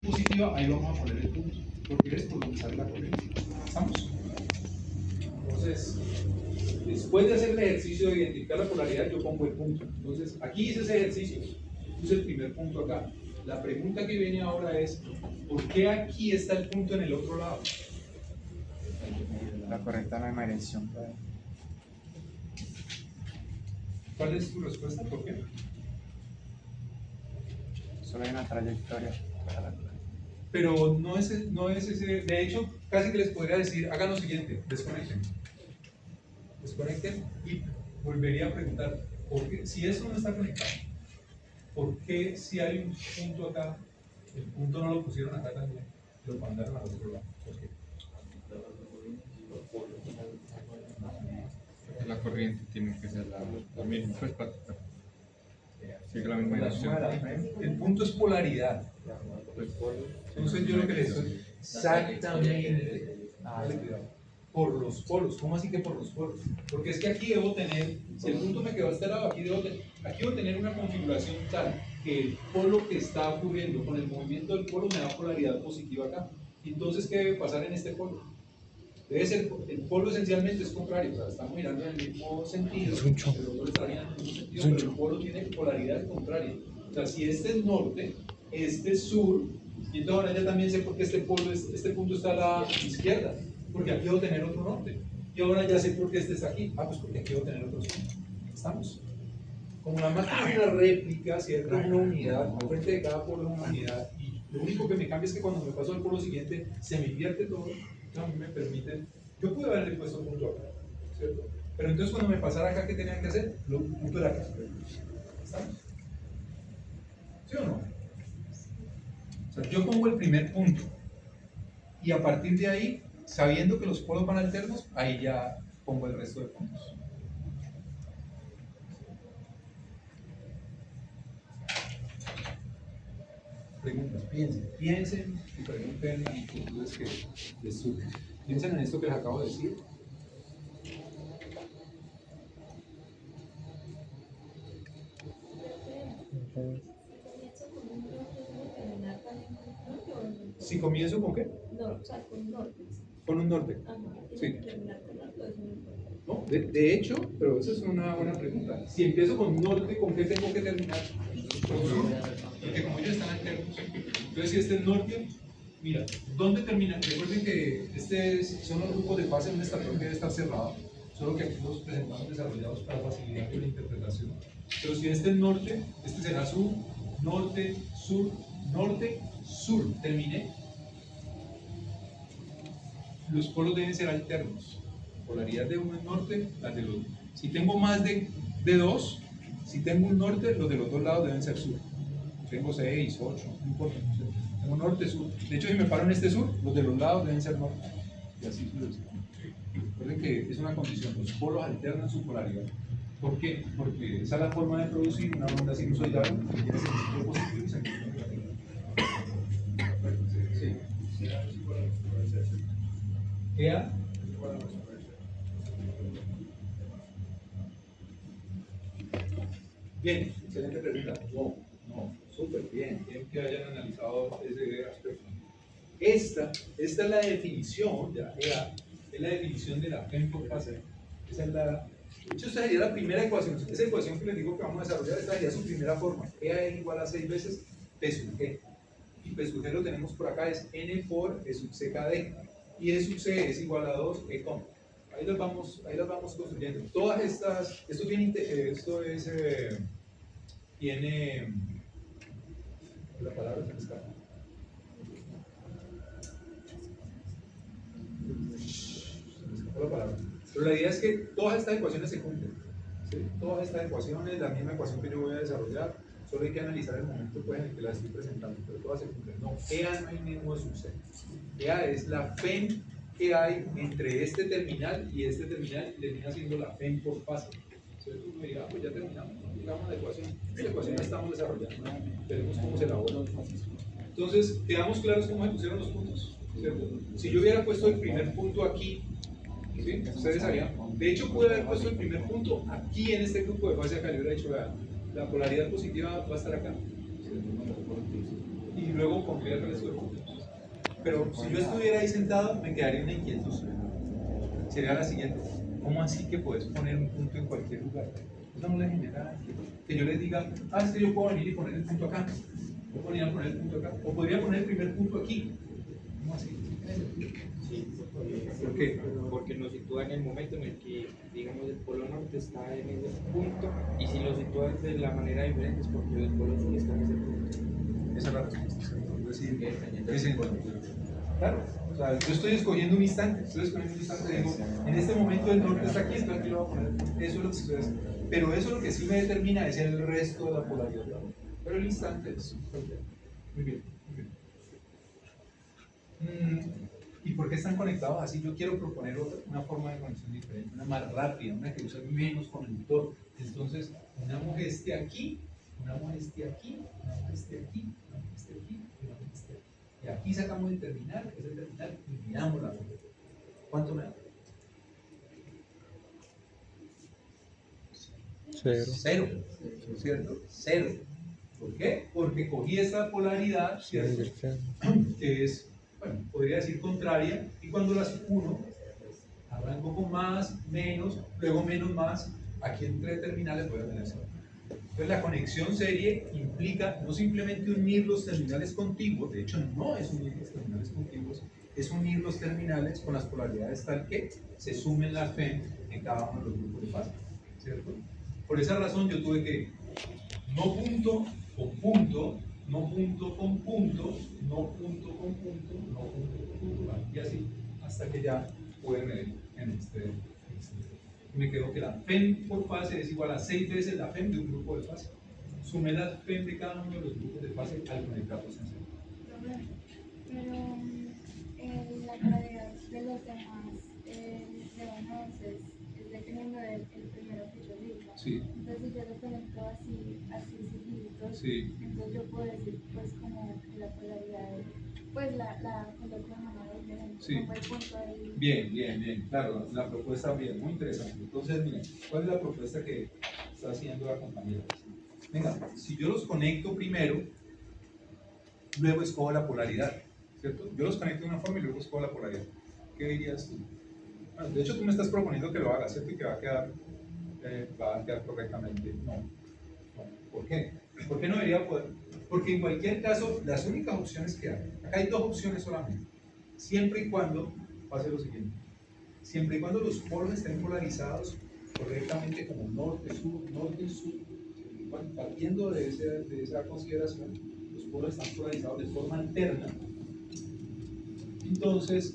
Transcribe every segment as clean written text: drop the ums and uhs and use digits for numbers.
positiva, ahí vamos a poner el punto, porque es por donde sale la corriente. ¿Estamos? Entonces, después de hacer el ejercicio de identificar la polaridad, yo pongo el punto. Entonces, aquí hice ese ejercicio, puse el primer punto acá. La pregunta que viene ahora es, ¿por qué aquí está el punto en el otro lado? La correcta no hay dirección. ¿Cuál es tu respuesta? ¿Por qué? Solo hay una trayectoria para la correcta. Pero no es ese. De hecho, casi que les podría decir, hagan lo siguiente, desconecten. Desconecten y volvería a preguntar, ¿por qué? Si eso no está conectado, ¿por qué si hay un punto acá, el punto no lo pusieron acá también, lo mandaron al otro lado? ¿Por qué? La corriente tiene que ser la misma, pues para sigue la misma dirección. El punto es polaridad. Entonces yo lo que les digo exactamente por los polos. ¿Cómo así que por los polos? Porque es que aquí debo tener, si el punto me quedó a este lado, aquí debo tener una configuración tal que el polo que está ocurriendo con el movimiento del polo me da polaridad positiva acá. Entonces, ¿qué debe pasar en este polo? Debe ser, el polo esencialmente es contrario, o sea, estamos mirando en el mismo sentido, el otro está mirando en el mismo sentido, pero el polo tiene polaridad contraria. O sea, si este es norte, este es sur, y entonces ahora ya también sé por qué este punto está a la izquierda, porque aquí debo tener otro norte. Y ahora ya sé por qué este está aquí. Ah, pues porque aquí debo tener otro sur. ¿Estamos? Como la máquina es una réplica, ¿cierto? Una unidad, al frente de cada polo una unidad, y lo único que me cambia es que cuando me paso al polo siguiente se me invierte todo. A mí me permiten, yo pude haberle puesto un punto acá, ¿cierto? Pero entonces cuando me pasara acá, ¿qué tenía que hacer? Lo punto era acá. ¿Estamos? ¿Sí o no? O sea, yo pongo el primer punto y a partir de ahí, sabiendo que los polos van alternos, ahí ya pongo el resto de puntos. Preguntas, piensen y pregunten las inquietudes que les surgen. Piensen en esto que les acabo de decir. Si comienzo con qué? No, o sea, con norte. Con un norte. Ajá. Sí. Terminar con norte, es un norte. No, de hecho, pero esa es una buena pregunta. Si empiezo con norte, ¿con qué tengo que terminar? Con sur. Porque como ellos están alternos. Entonces, si este es norte, mira, ¿dónde termina? Recuerden que son los grupos de fase, un estator que debe estar cerrado, solo que aquí los presentamos desarrollados para facilitar la interpretación. Pero si este es norte, este será sur, norte, sur, norte, sur. Terminé. Los polos deben ser alternos. Polaridad de uno es norte, las del otro. Si tengo más de dos, si tengo un norte, los de los dos lados deben ser sur. Tengo 6, 8, no importa. Tengo norte, sur. De hecho, si me paro en este sur, los de los lados deben ser norte. Y así sucesivamente. Recuerden que es una condición, los polos alternan su polaridad. ¿Por qué? Porque esa es la forma de producir una onda sinusoidal que tiene sentido positivo y sentido negativo. Sí. EA. Bien, excelente pregunta. No, súper bien. Bien que hayan analizado ese aspecto. Esta es la definición, ya, EA, es la definición de la FEM por fase. Esa es la. De hecho, esta sería la primera ecuación. Esa ecuación que les digo que vamos a desarrollar, esta sería su primera forma. EA es igual a 6 veces P sub G. Y P sub G lo tenemos por acá, es N por E sub C KD. Y E sub C es igual a 2 E com. Ahí las vamos construyendo. Todas estas, esto tiene, la palabra se me escapa. La palabra. Pero la idea es que todas estas ecuaciones se cumplen. ¿Sí? Todas estas ecuaciones, la misma ecuación que yo voy a desarrollar, solo hay que analizar el momento pues, en el que la estoy presentando, pero todas se cumplen. No, EA no hay ningún sub C. EA es la FEM que hay entre este terminal y este terminal, y termina siendo la FEM por fase. Entonces uno dirá, pues ya terminamos, ¿no? Llegamos a la ecuación. Esta ecuación la estamos desarrollando, veremos cómo se elabora. Entonces, ¿quedamos claros cómo se pusieron los puntos? ¿Cierto? Si yo hubiera puesto el primer punto aquí, ¿sí? Ustedes harían. De hecho, pude haber puesto el primer punto aquí en este grupo de fase acá. Yo hubiera dicho, la polaridad positiva va a estar acá. Y luego pondría el resto de puntos. Pero si yo estuviera ahí sentado, me quedaría una inquietud. Sería la siguiente: ¿cómo así que puedes poner un punto en cualquier lugar? Eso no le genera que yo les diga, es que yo puedo venir y poner el punto acá. Yo podría poner el punto acá. O podría poner el primer punto aquí. ¿Cómo así? Sí, ¿Por qué? porque nos sitúa en el momento en el que, digamos, el polo norte está en ese punto, y si lo sitúa de la manera diferente es porque el polo sur está en ese punto. Esa es la respuesta, ¿cierto? Es decir, claro, o sea, yo estoy escogiendo un instante, digo, en este momento el norte está aquí, entonces aquí lo voy a poner. Eso es lo que estoy haciendo. Pero eso lo que sí me determina es el resto de la polaridad. Pero el instante es muy bien, muy bien. ¿Y por qué están conectados así? Yo quiero proponer una forma de conexión diferente, una más rápida, una que use menos conector. Entonces, unamos este aquí, unamos este aquí, unamos este aquí, unamos este aquí, unamos este aquí. Y aquí sacamos el terminal, que es el terminal, y miramos la otra. ¿Cuánto me da? Cero, ¿cierto? Cero. ¿Por qué? Porque cogí esta polaridad, ¿cierto? Que es, bueno, podría decir contraria, y cuando las uno, arranco con más, menos, luego menos, más, aquí entre terminales voy a tener cero. Entonces la conexión serie implica no simplemente unir los terminales contiguos, de hecho no es unir los terminales contiguos, es unir los terminales con las polaridades tal que se sumen las FEM en cada uno de los grupos de fase, ¿cierto? Por esa razón yo tuve que no punto con punto, no punto con punto, no punto con punto, no punto con punto, y así hasta que ya pude medir en este. Me quedó que la FEM por fase es igual a 6 veces la FEM de un grupo de fase. Sumé la FEM de cada uno de los grupos de fase al conectarlos en serie. Pero la polaridad de los demás neonos es dependiendo del primero que yo elija. Sí. Entonces, si yo lo conecto así seguiditos, Sí. entonces yo puedo decir, pues, como que la polaridad, pues, la coloco de manera diferente. Sí. Como el punto ahí. Bien, claro, la propuesta bien, muy interesante. Entonces, miren, ¿cuál es la propuesta que está haciendo la compañera? Venga, si yo los conecto primero, luego escojo la polaridad, ¿cierto? Yo los conecto de una forma y luego escojo la polaridad. ¿Qué dirías tú? Bueno, de hecho, tú me estás proponiendo que lo haga, ¿cierto? Y que va a quedar correctamente. No. ¿Por qué? ¿Por qué no debería poder? Porque en cualquier caso, las únicas opciones que hay, acá hay dos opciones solamente, siempre y cuando pase lo siguiente, siempre y cuando los polos estén polarizados correctamente como norte-sur, partiendo de esa consideración, los polos están polarizados de forma alterna. Entonces,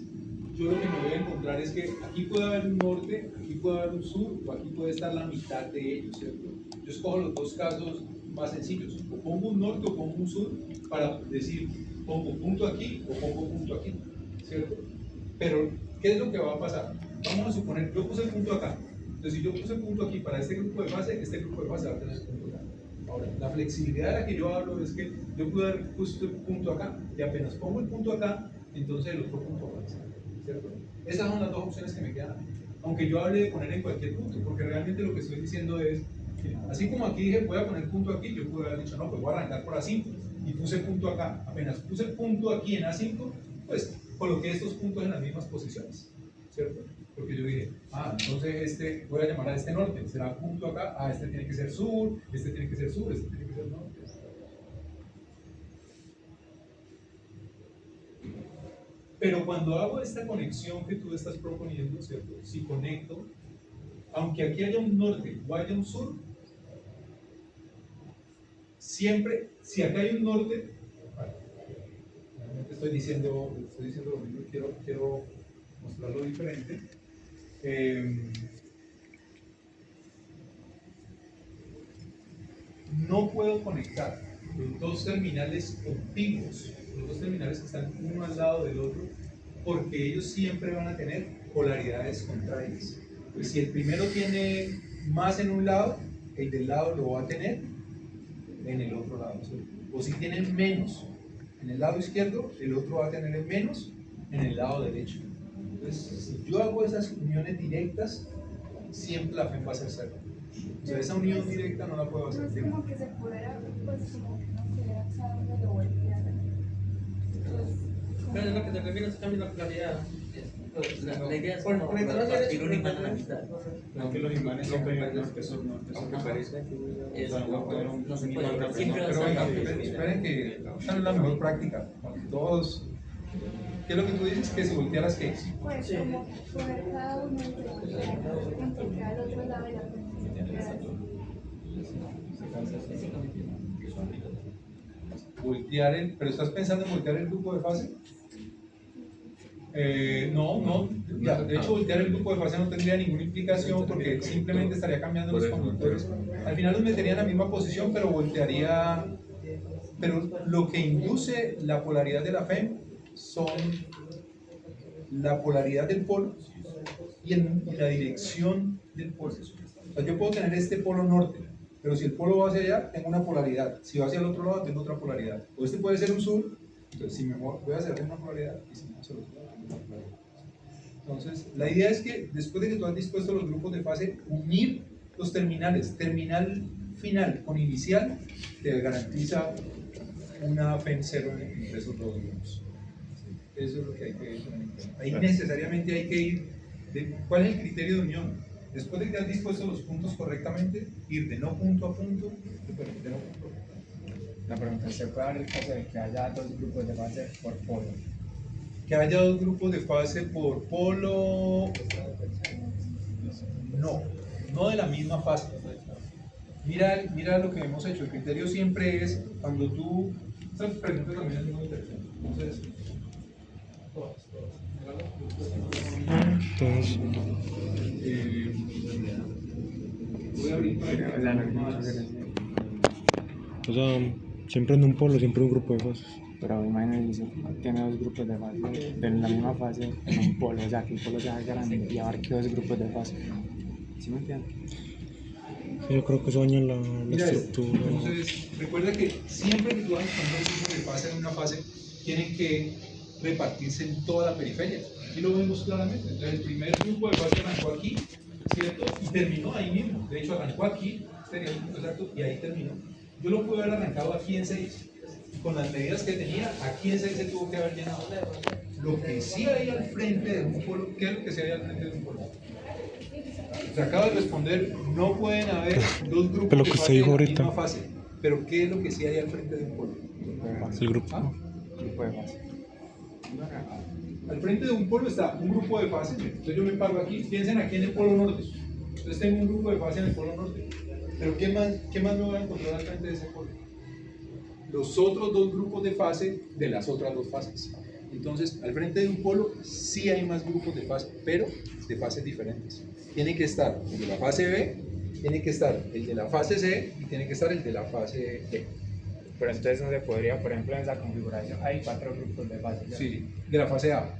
yo lo que me voy a encontrar es que aquí puede haber un norte, aquí puede haber un sur, o aquí puede estar la mitad de ellos, ¿cierto? Yo escojo los dos casos más sencillos, o pongo un norte o pongo un sur, para decir, pongo punto aquí o pongo punto aquí, ¿cierto? Pero, ¿qué es lo que va a pasar? Vamos a suponer, yo puse el punto acá, entonces si yo puse el punto aquí para este grupo de fase va a tener el punto acá. Ahora, la flexibilidad de la que yo hablo es que yo pude haber puesto el punto acá, y apenas pongo el punto acá, entonces el otro punto aparece, ¿cierto? Esas son las dos opciones que me quedan. Aunque yo hable de poner en cualquier punto, porque realmente lo que estoy diciendo es, así como aquí dije voy a poner punto aquí, yo pude haber dicho no, pues voy a arrancar por A5 y puse el punto acá. Apenas puse el punto aquí en A5, pues coloqué estos puntos en las mismas posiciones, ¿cierto? Porque yo dije, entonces voy a llamar a este norte, será punto acá, este tiene que ser sur, este tiene que ser sur, este tiene que ser norte. Pero cuando hago esta conexión que tú estás proponiendo, ¿cierto? Si conecto, aunque aquí haya un norte o haya un sur, siempre, si acá hay un norte, realmente estoy diciendo lo mismo, quiero mostrarlo diferente. No puedo conectar los dos terminales contiguos, los dos terminales que están uno al lado del otro, porque ellos siempre van a tener polaridades contrarias. Pues si el primero tiene más en un lado, el del lado lo va a tener en el otro lado. O si tienen menos en el lado izquierdo, el otro va a tener el menos en el lado derecho. Entonces, si yo hago esas uniones directas, siempre la FEM va a ser cero. O sea, esa unión directa no la puedo hacer. No es como que se pudiera, pues como que no se hubiera usado de lo volteado. Pero es lo que se refiere a ese cambio de la claridad. La idea es Por como conectar las partir un imán a la mitad. No, que los imanes siempre hay norte, sur, norte, sur. Aunque parece Es, O sea, no puede un- no se un puede, imán pero siempre va a Pero venga, estar. esperen que esta no es la mejor práctica. Todos, ¿qué es lo que tú dices? Que si voltearas qué? Pues como poder cada uno junto que al otro lado de la conversación. Voltear ¿pero estás pensando en voltear el grupo de fase? No, ya, de hecho voltear el grupo de fase no tendría ninguna implicación porque simplemente estaría cambiando los conductores. Al final los metería en la misma posición, pero voltearía. Pero lo que induce la polaridad de la FEM son la polaridad del polo y la dirección del polo. O sea, yo puedo tener este polo norte, pero si el polo va hacia allá, tengo una polaridad. Si va hacia el otro lado, tengo otra polaridad. O este puede ser un sur, entonces si me voy a hacer una polaridad, y si me voy hacia el otro lado, tengo otra polaridad. Entonces, la idea es que después de que tú has dispuesto los grupos de fase, unir los terminales, terminal final con inicial, te garantiza una FEM cero entre esos dos grupos. Eso es lo que hay que tener en cuenta. Ahí necesariamente hay que ir ¿cuál es el criterio de unión? Después de que has dispuesto los puntos correctamente, ir de no punto a punto, de no punto a punto. La pregunta es, ¿se puede dar el caso de que haya dos grupos de fase por polo? Que haya dos grupos de fase por polo, no de la misma fase. Mira lo que hemos hecho. El criterio siempre es cuando tú. Esta pregunta también es muy interesante. Entonces, voy a abrir para La norma O sea, siempre en un polo, siempre un grupo de fases. pero imagínense, tiene dos grupos de fase, pero en la misma fase, en un polo, o sea, que el polo sea grande y abarque dos grupos de fase. ¿Sí me entienden? Yo creo que eso daña la Mira esto. estructura. Entonces, recuerda que siempre que tú vas con dos grupos de fase en una fase, tienen que repartirse en toda la periferia. Aquí lo vemos claramente. Entonces, el primer grupo de fase arrancó aquí, ¿cierto? Y terminó ahí mismo. De hecho, arrancó aquí, sería el punto exacto, y ahí terminó. Yo lo pude haber arrancado aquí en 6. Y con las medidas que tenía, aquí en 6 se tuvo que haber llenado. Lo que sí hay al frente de un polo, ¿qué es lo que sí hay al frente de un polo? Se acaba de responder, no pueden haber dos grupos Pero lo de que fase usted dijo en la ahorita. misma fase. Pero ¿qué es lo que sí hay al frente de un polo? El grupo. ¿Ah? Grupo de fase. Al frente de un polo está un grupo de fase. Entonces yo me paro aquí, piensen aquí en el polo norte. Entonces tengo un grupo de fase en el polo norte. Pero ¿qué más me voy a encontrar al frente de ese polo? Los otros dos grupos de fase de las otras dos fases. Entonces, al frente de un polo sí hay más grupos de fase, pero de fases diferentes. Tiene que estar el de la fase B, tiene que estar el de la fase C y tiene que estar el de la fase D. Pero entonces no se podría, por ejemplo, en esa configuración hay 4 grupos de fase. ¿Cierto? Sí, de la fase A.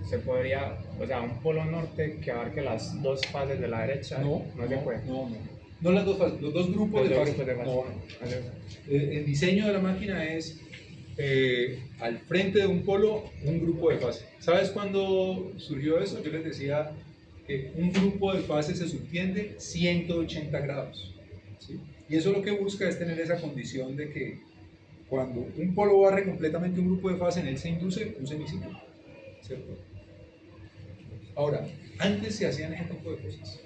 Se podría, o sea, un polo norte que abarque las dos fases de la derecha, no se puede. No las dos fases, los dos grupos Los de dos fase. grupos de fase. No. El diseño de la máquina es al frente de un polo, un grupo de fase. ¿Sabes cuándo surgió eso? Yo les decía que un grupo de fase se subtiende 180 grados. ¿Sí? Y eso lo que busca es tener esa condición de que cuando un polo barre completamente un grupo de fase, en él se induce un semiciclo. ¿Cierto? Ahora, antes se hacían ese tipo de cosas.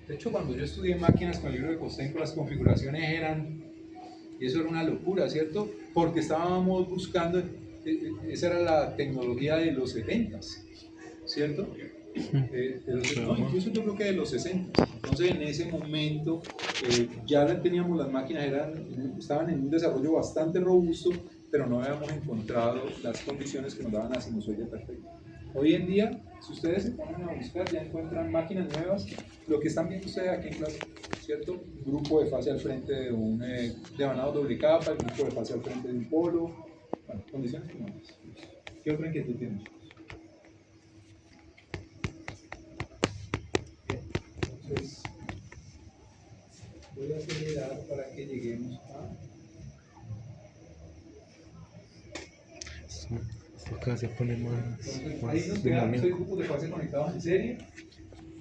De hecho, cuando yo estudié máquinas con el libro de Kostenko, las configuraciones eran, y eso era una locura, ¿cierto? Porque estábamos buscando, esa era la tecnología de los 70s, ¿cierto? No, incluso yo creo que de los 60. Entonces, en ese momento ya teníamos las máquinas, estaban en un desarrollo bastante robusto, pero no habíamos encontrado las condiciones que nos daban la sinusoide perfecta. Hoy en día, si ustedes se ponen a buscar, ya encuentran máquinas nuevas, lo que están viendo ustedes aquí en clase, ¿cierto? Un grupo de fase al frente de un devanado doble capa, el grupo de fase al frente de un polo, bueno, condiciones nuevas. ¿Qué otra inquietud tienes? Entonces, voy a acelerar para que lleguemos a... Acá se pone más. Entonces, ahí nos quedan 6 grupos de fase conectados en serie.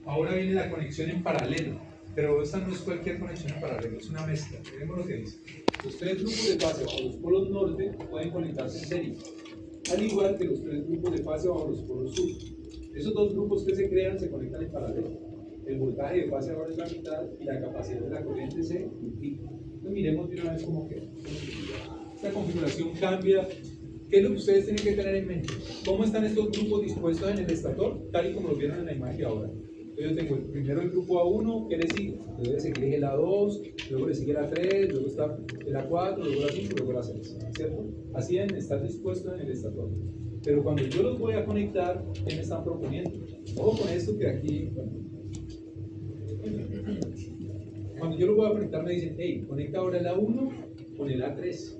Ahora viene la conexión en paralelo, pero esta no es cualquier conexión en paralelo, es una mezcla. Veremos lo que dice. Los 3 grupos de fase bajo los polos norte pueden conectarse en serie. al igual que los tres grupos de fase bajo los polos sur. Esos dos grupos que se crean se conectan en paralelo. El voltaje de fase ahora es la mitad y la capacidad de la corriente se duplica. Entonces miremos de una vez cómo queda. Esta configuración cambia. ¿Qué es lo que ustedes tienen que tener en mente? ¿Cómo están estos grupos dispuestos en el estator? Tal y como lo vieron en la imagen ahora. Yo tengo primero el grupo A1, ¿qué le sigue? Luego le sigue el A2, luego le sigue el A3, luego está el A4, luego el A5, luego el A6, ¿cierto? Así deben estar dispuestos en el estator. Pero cuando yo los voy a conectar, ¿qué me están proponiendo? Ojo con esto que aquí, cuando yo lo voy a conectar me dicen, hey, conecta ahora el A1 con el A3.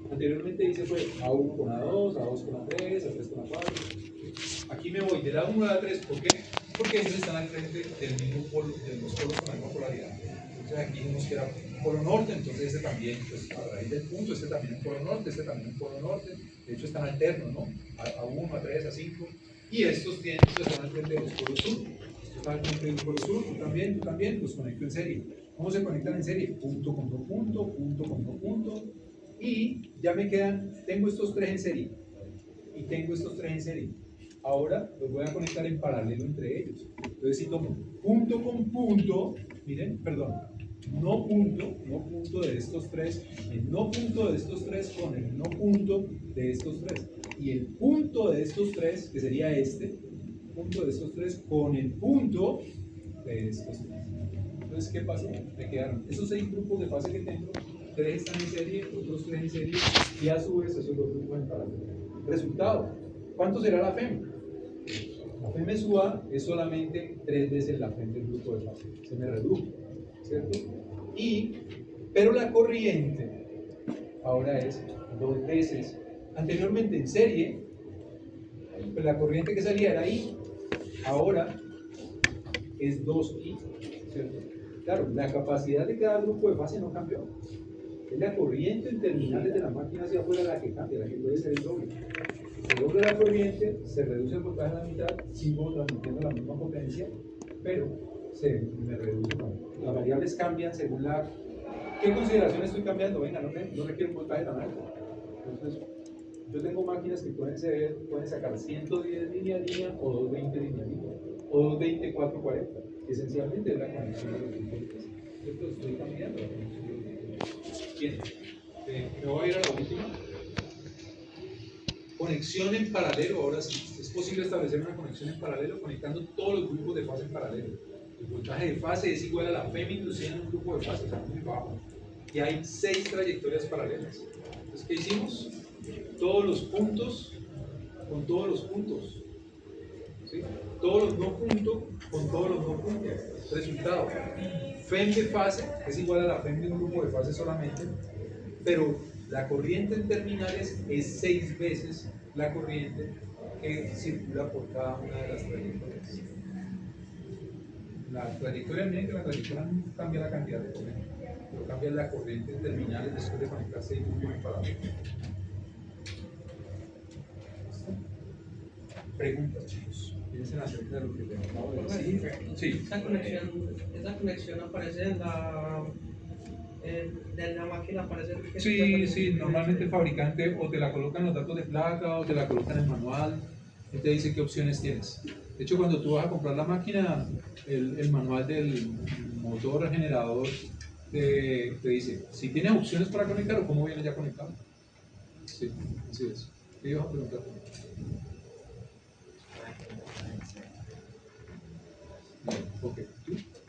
Anteriormente dice fue A1 con A2, A2 con A3, A3 con A4. Aquí me voy del A1 al A3, ¿por qué? Porque ellos están al frente del mismo polo, de los polos con la misma polaridad. Entonces aquí vimos que era polo norte, entonces este también, pues a raíz del punto, este también es polo norte, este también es polo norte. De hecho están alternos, ¿no? A1, A3, A5. Y estos están al frente de los polos sur. Estos están al frente del polo sur, tú también, los conecto en serie. ¿Cómo se conectan en serie? Punto con no punto, punto con no punto. Y ya me quedan, tengo estos tres en serie. Y tengo estos tres en serie. Ahora los voy a conectar en paralelo entre ellos. Entonces, si tomo punto con punto, miren, perdón, no punto de estos tres, el no punto de estos tres con el no punto de estos tres. Y el punto de estos tres, que sería este, punto de estos tres con el punto de estos tres. Entonces, ¿qué pasó? Me quedaron esos 6 grupos de fase que tengo, 3 están en serie, otros 3 en serie, y a su vez esos 2 grupos en paralelo. Resultado, ¿cuánto será la FEM? La FEM SUA es solamente 3 veces la FEM del grupo de fase. Se me redujo, ¿cierto? Pero la corriente ahora es 2 veces. Anteriormente en serie, pues la corriente que salía era I, ahora es 2I, ¿cierto? Claro, la capacidad de cada grupo de fase no cambió. Es la corriente en terminales de la máquina hacia afuera la que cambia, la que puede ser el doble. El doble de la corriente, se reduce el voltaje a la mitad, sigo transmitiendo la misma potencia, pero se me reduce. Las variables cambian según la... ¿Qué consideración estoy cambiando? Venga, no requiere un voltaje tan alto. Entonces, yo tengo máquinas que pueden sacar 110 línea a línea o 220 línea a línea, o 220 440. Esencialmente es la conexión de los grupos. Esto estoy cambiando la conexión de los grupos. Bien, me voy a ir a la última. Conexión en paralelo, ahora sí. Es posible establecer una conexión en paralelo conectando todos los grupos de fase en paralelo. El voltaje de fase es igual a la FEM inducida en un grupo de fase, o sea, muy bajo. Y hay 6 trayectorias paralelas. Entonces, ¿qué hicimos? Todos los puntos con todos los puntos. ¿Sí? Todos los no puntos con todos los no puntos. Resultado, FEM de fase es igual a la FEM de un grupo de fase solamente, pero la corriente en terminales es 6 veces la corriente que circula por cada una de las trayectorias. La trayectoria, miren que la trayectoria no cambia la cantidad de corriente, pero cambia la corriente en terminales después de conectar 6 grupos en paralelo. Preguntas, chicos. Piensen acerca de lo que les acabo de decir. Sí. Esa conexión aparece en la máquina, aparece. Sí, normalmente el fabricante o te la coloca en los datos de placa o te la coloca en el manual y te dice qué opciones tienes. De hecho, cuando tú vas a comprar la máquina, el manual del motor generador te dice si tienes opciones para conectar o cómo viene ya conectado. Sí, así es. ¿Qué ibas a preguntar? Ok.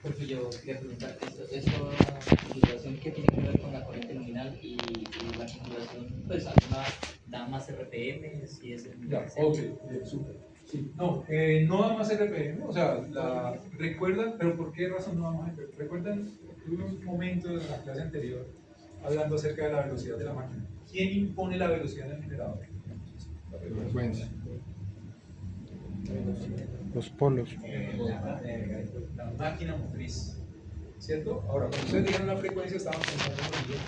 Porque yo quería preguntar, esta configuración que tiene que ver con la corriente nominal y la configuración, pues alguna da más RPM, si es el... Ya, ok, súper. Sí, no da más RPM, o sea, recuerdan, pero ¿por qué razón no da más RPM? Recuerdan, tuve un momento en la clase anterior hablando acerca de la velocidad de la máquina. ¿Quién impone la velocidad del generador? La frecuencia. Los polos. La máquina motriz, ¿cierto? Ahora, cuando ustedes dijeron la frecuencia, estaban pensando en ello.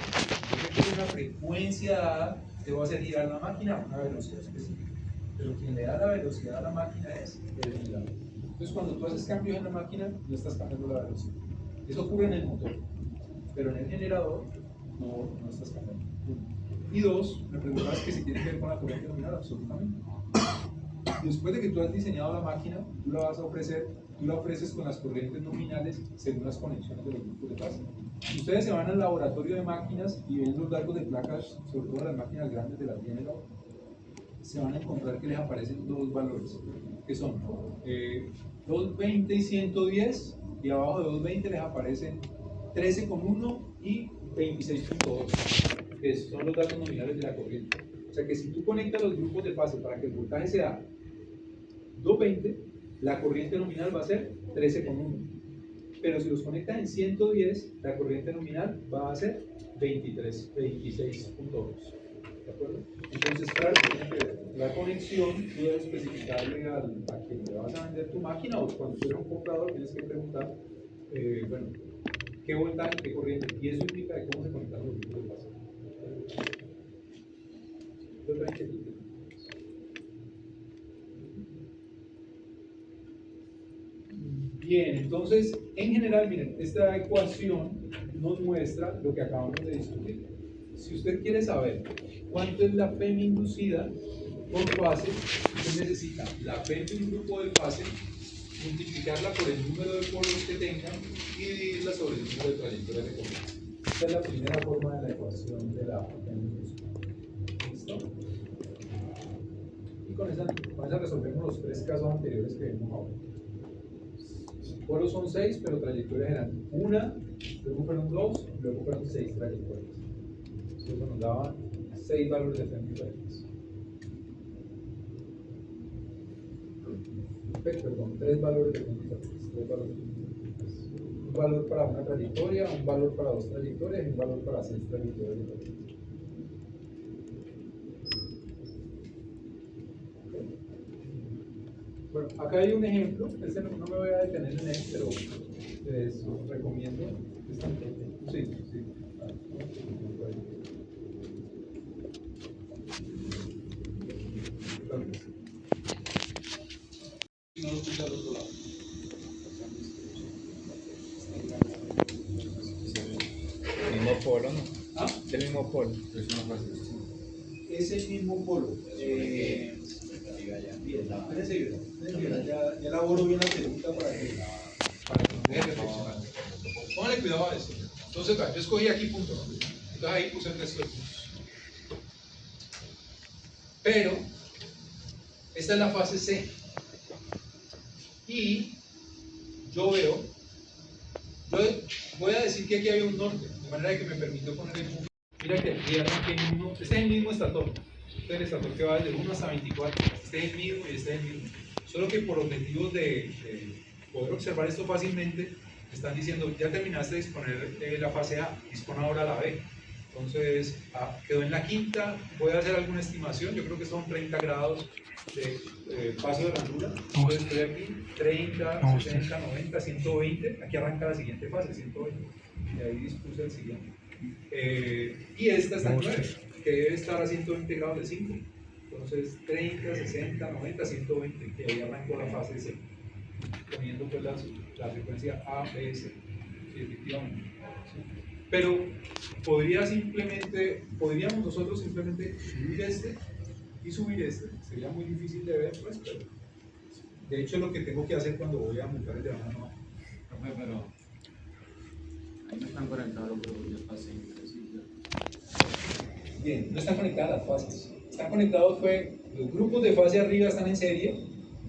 Yo quiero una frecuencia dada, te va a hacer girar la máquina a una velocidad específica. Pero quien le da la velocidad a la máquina es el generador. Entonces, cuando tú haces cambios en la máquina, no estás cambiando la velocidad. Eso ocurre en el motor, pero en el generador no estás cambiando. Y dos, me preguntabas que si tiene que ver con la corriente nominal, absolutamente. Después de que tú has diseñado la máquina, tú la vas a ofrecer, tú la ofreces con las corrientes nominales según las conexiones de los grupos de fase. Ustedes se van al laboratorio de máquinas y ven los datos de placas, sobre todo las máquinas grandes de la General, se van a encontrar que les aparecen dos valores, que son 220 y 110, y abajo de 220 les aparecen 13,1 y 26,2, que son los datos nominales de la corriente. O sea que si tú conectas los grupos de fase para que el voltaje sea 220, la corriente nominal va a ser 13,1. Pero si los conectas en 110, la corriente nominal va a ser 26,2. ¿De acuerdo? Entonces, claro, tiene que ver. La conexión, tú debes especificarle a quien le vas a vender tu máquina, o cuando tú eres un comprador tienes que preguntar, bueno, qué voltaje y qué corriente. Y eso implica de cómo se conectan los grupos de fase. ¿Qué otra inquietud? Bien, entonces, en general, miren, esta ecuación nos muestra lo que acabamos de discutir. Si usted quiere saber cuánto es la PEM inducida por fase, usted necesita la PEM de un grupo de fase, multiplicarla por el número de polos que tenga y dividirla sobre el número de trayectorias de corriente. Esta es la primera forma de la ecuación de la PEM inducida. ¿Listo? Y con esa resolvemos los tres casos anteriores que vimos ahora. Polos son 6, pero trayectorias eran 1, luego fueron 2, luego fueron 6 trayectorias. Eso nos daba 6 valores de FEM diferentes. Perdón, 3 valores de FEM diferentes. 3 valores diferentes. Un valor para una trayectoria, un valor para 2 trayectorias y un valor para 6 trayectorias diferentes. Bueno, acá hay un ejemplo, este no me voy a detener en él, pero les recomiendo. Sí, sí. No lo puse al otro lado. Mismo polo, ¿no? ¿Ah? Del mismo polo. Es una fase. Es el mismo polo. Bien, ya elaboro bien la pregunta para que nos deje reflexionar. Póngale cuidado a eso. Entonces, yo escogí aquí punto, ¿no? Entonces ahí puse el resto de puntos. Pero, esta es la fase C. Y yo voy a decir que aquí había un norte, de manera que me permitió poner el punto. Mira que aquí hay uno, este es el mismo estator. Este es el estator que va desde 1 hasta 24. Este es el mismo y este es el mismo. Solo que por objetivos de poder observar esto fácilmente, están diciendo, ya terminaste de disponer la fase A, dispone ahora la B. Entonces, quedó en la quinta, voy a hacer alguna estimación, yo creo que son 30 grados de paso de ranura. Entonces estoy aquí, 30, 60, 90, 120, aquí arranca la siguiente fase, 120, y ahí dispuse el siguiente. Y esta está en 9, que debe estar a 120 grados de 5. Entonces, 30, 60, 90, 120, que ahí arrancó la fase C, poniendo pues la frecuencia A, B, C. Sí, efectivamente. Sí. Pero podríamos nosotros simplemente subir este y subir este. Sería muy difícil de ver, pues, pero de hecho es lo que tengo que hacer cuando voy a montar el diagrama. ¿No? Profe, pero ahí no están conectados los grupos de fase. Bien, no están conectadas las fases. Están conectados los grupos de fase arriba están en serie.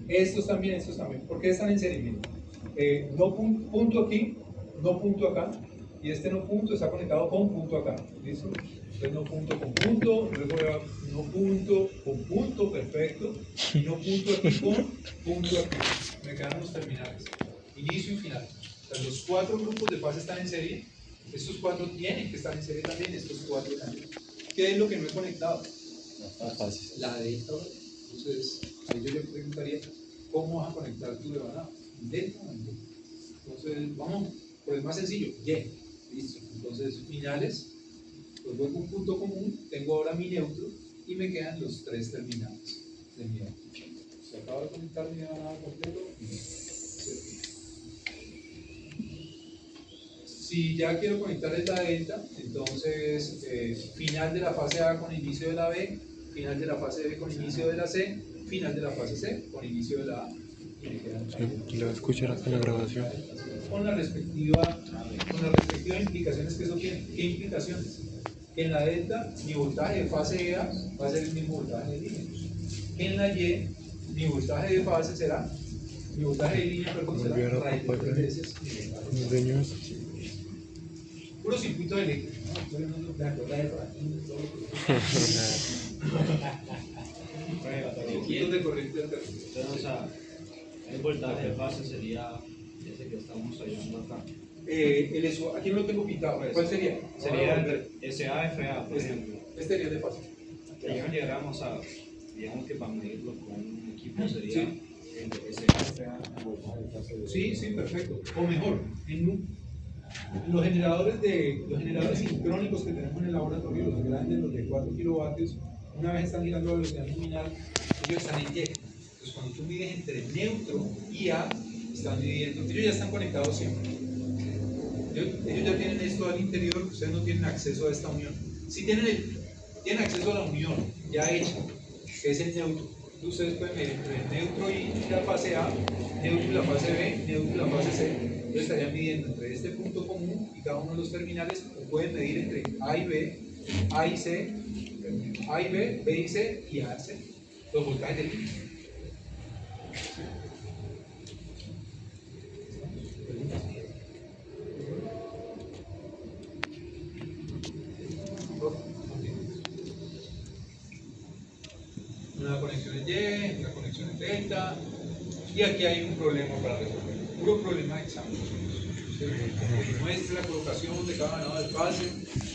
Estos también, estos también. ¿Por qué están en serie? Miren, no punto aquí, no punto acá. Y este no punto está conectado con punto acá. ¿Listo? Entonces no punto con punto, luego no punto con punto, perfecto. Y no punto aquí con punto aquí. Me quedan los terminales. Inicio y final. O sea, los 4 grupos de fase están en serie. Estos 4 tienen que estar en serie también, estos 4 también. ¿Qué es lo que no he conectado? Las fases. La de esta hora. Entonces, ahí yo le preguntaría, ¿cómo vas a conectar tu devanado? Directamente. Entonces, vamos por el más sencillo, Y. Listo. Entonces, finales, pues vuelvo un punto común, tengo ahora mi neutro y me quedan los 3 terminales de mi neutro. Se acaba de conectar mi devanado completo. Si ya quiero conectar es la delta, entonces final de la fase A con inicio de la B, final de la fase B con inicio de la C, final de la fase C con inicio de la A. Y me quedan Y lo va a escuchar acá en la grabación. con la respectiva implicaciones que eso tiene. ¿Qué implicaciones? Que en la delta mi voltaje de fase A va a ser el mismo voltaje de línea. Que en la Y mi voltaje de fase será, mi voltaje de línea, perdón, será raíz de 3 veces mi voltaje. Los dueños. Puro circuito eléctrico, ¿no? Entonces no me acuerdo de Raquín, todo lo que circuitos de corriente alterna. Entonces, o sea, el voltaje de fase sería ese que estamos hallando acá. Aquí no lo tengo pintado. ¿Cuál sería? Sería entre SA-FA, por ejemplo. Este sería el de fase. Si no llegáramos a, digamos que para medirlo con un equipo sería Sí. entre SA-FA. Sí, sí, perfecto. O mejor, los generadores sincrónicos que tenemos en el laboratorio, los grandes, los de 4 kilovatios, una vez están girando a velocidad nominal, ellos están en Y. Entonces, cuando tú mides entre neutro y A, están midiendo, ellos ya están conectados siempre. Ellos ya tienen esto al interior, ustedes no tienen acceso a esta unión. Si tienen acceso a la unión ya hecha, que es el neutro. Ustedes pueden medir entre el neutro y la fase A, neutro y la fase B, neutro y la fase C. Entonces estarían midiendo entre este punto común y cada uno de los terminales, o pueden medir entre A y B, A y C, A y B, B y C y A y C. Los voltajes de línea. Una conexión en Y, una conexión en delta, y aquí hay un problema para resolver, puro problema de examen. Muestra la colocación de cada ganado de fase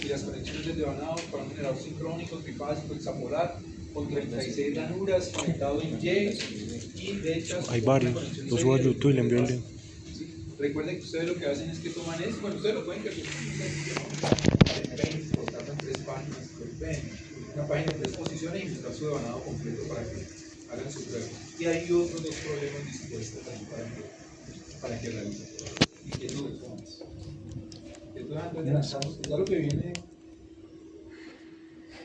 y las conexiones del devanado para un generador sincrónico, trifásico, hexapolar, con 36 ranuras conectado en Y y derechas. Hay varios. Lo subo a YouTube y le envío el link. Recuerden que ustedes lo que hacen es que toman esto, bueno, ustedes lo pueden que colocarlo en 3 páginas, una página en 3 posiciones y buscar su devanado completo para que hagan su prueba. Y hay otros 2 problemas dispuestos para que realicen. Inquietudes, ¿cómo es? Inquietudes antes de lanzarnos, ya lo que viene